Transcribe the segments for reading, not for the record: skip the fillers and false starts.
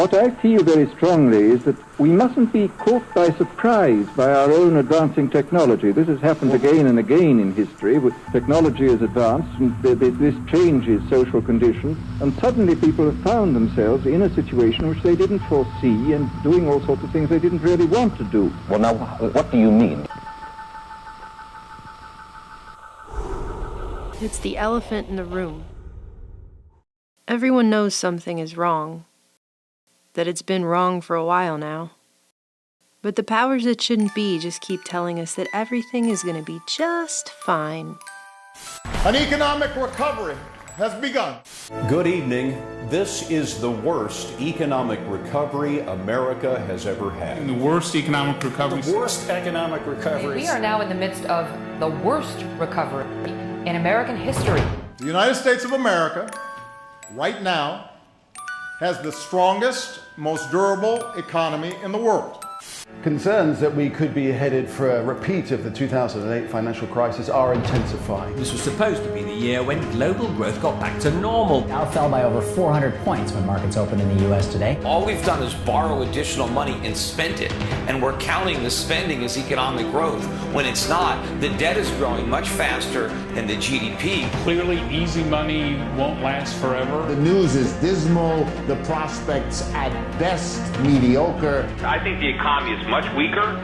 What I feel very strongly is that we mustn't be caught by surprise by our own advancing technology. This has happened again and again in history. Technology has advanced, and this changes social conditions, and suddenly people have found themselves in a situation which they didn't foresee and doing all sorts of things they didn't really want to do. Well, now, what do you mean? It's the elephant in the room. Everyone knows something is wrong, that it's been wrong for a while now. But the powers that shouldn't be just keep telling us that everything is going to be just fine. An economic recovery has begun. Good evening. This is the worst economic recovery America has ever had. The worst economic recovery. The worst economic recovery. We are now in the midst of the worst recovery in American history. The United States of America, right now, has the strongest, most durable economy in the world. Concerns that we could be headed for a repeat of the 2008 financial crisis are intensifying. This was supposed to be the year when global growth got back to normal. Dow fell by over 400 points when markets opened in the U.S. today. All we've done is borrow additional money and spent it, and we're counting the spending as economic growth when it's not. The debt is growing much faster than the GDP. Clearly, easy money won't last forever. The news is dismal, the prospects at best mediocre. I think the economy is much weaker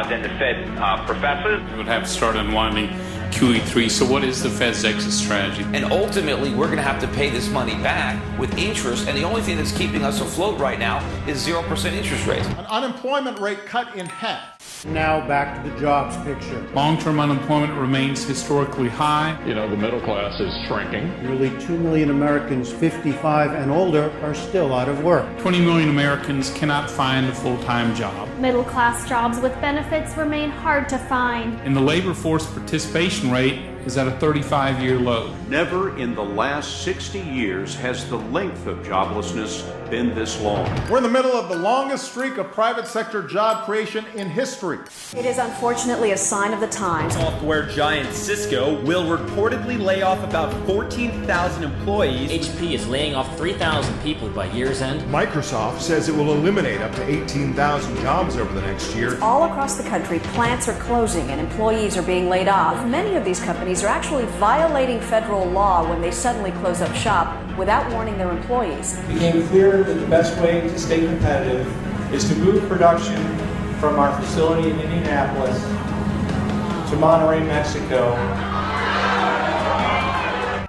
than the Fed professes. We would have to start unwinding QE3. So what is the Fed's exit strategy? And ultimately, we're going to have to pay this money back with interest, and the only thing that's keeping us afloat right now is 0% interest rates. An unemployment rate cut in half. Now back to the jobs picture. Long-term unemployment remains historically high. You know, the middle class is shrinking. Nearly 2 million Americans 55 and older are still out of work. 20 million Americans cannot find a full-time job. Middle-class jobs with benefits remain hard to find. And the labor force participation rate is at a 35-year low. Never in the last 60 years has the length of joblessness been this long. We're in the middle of the longest streak of private sector job creation in history. It is unfortunately a sign of the times. Software giant Cisco will reportedly lay off about 14,000 employees. HP is laying off 3,000 people by year's end. Microsoft says it will eliminate up to 18,000 jobs over the next year. All across the country, plants are closing and employees are being laid off. Many of these companies are actually violating federal law when they suddenly close up shop without warning their employees. It became clear that the best way to stay competitive is to move production from our facility in Indianapolis to Monterrey, Mexico.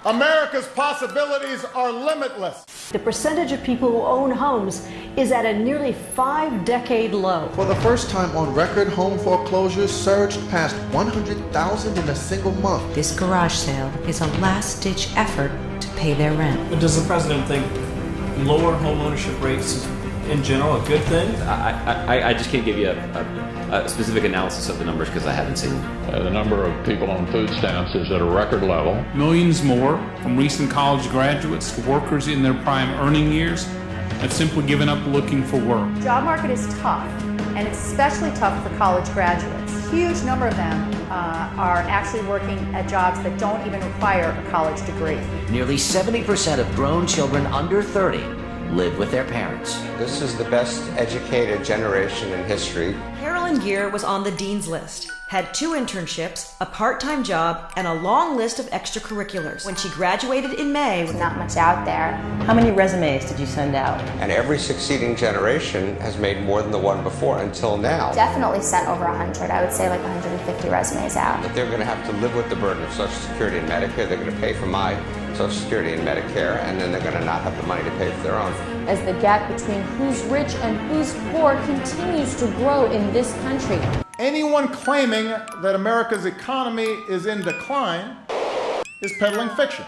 America's possibilities are limitless. The percentage of people who own homes is at a nearly 5-decade low. For the first time on record, home foreclosures surged past 100,000 in a single month. This garage sale is a last-ditch effort to pay their rent. But does the president think lower home ownership rates is in general a good thing? I just can't give you a specific analysis of the numbers because I haven't seen them. The number of people on food stamps is at a record level. Millions more, from recent college graduates to workers in their prime earning years, have simply given up looking for work. The job market is tough, and it's especially tough for college graduates. A huge number of them are actually working at jobs that don't even require a college degree. Nearly 70% of grown children under 30 live with their parents. This is the best educated generation in history. Carolyn Gear was on the dean's list, had 2 internships, a part-time job, and a long list of extracurriculars. When she graduated in May, there's not much out there. How many resumes did you send out? And every succeeding generation has made more than the one before until now. Definitely sent over 100. I would say like 150 resumes out. But they're going to have to live with the burden of Social Security and Medicare. They're going to pay for my Social Security and Medicare, and then they're going to not have the money to pay for their own. As the gap between who's rich and who's poor continues to grow in this country. Anyone claiming that America's economy is in decline is peddling fiction.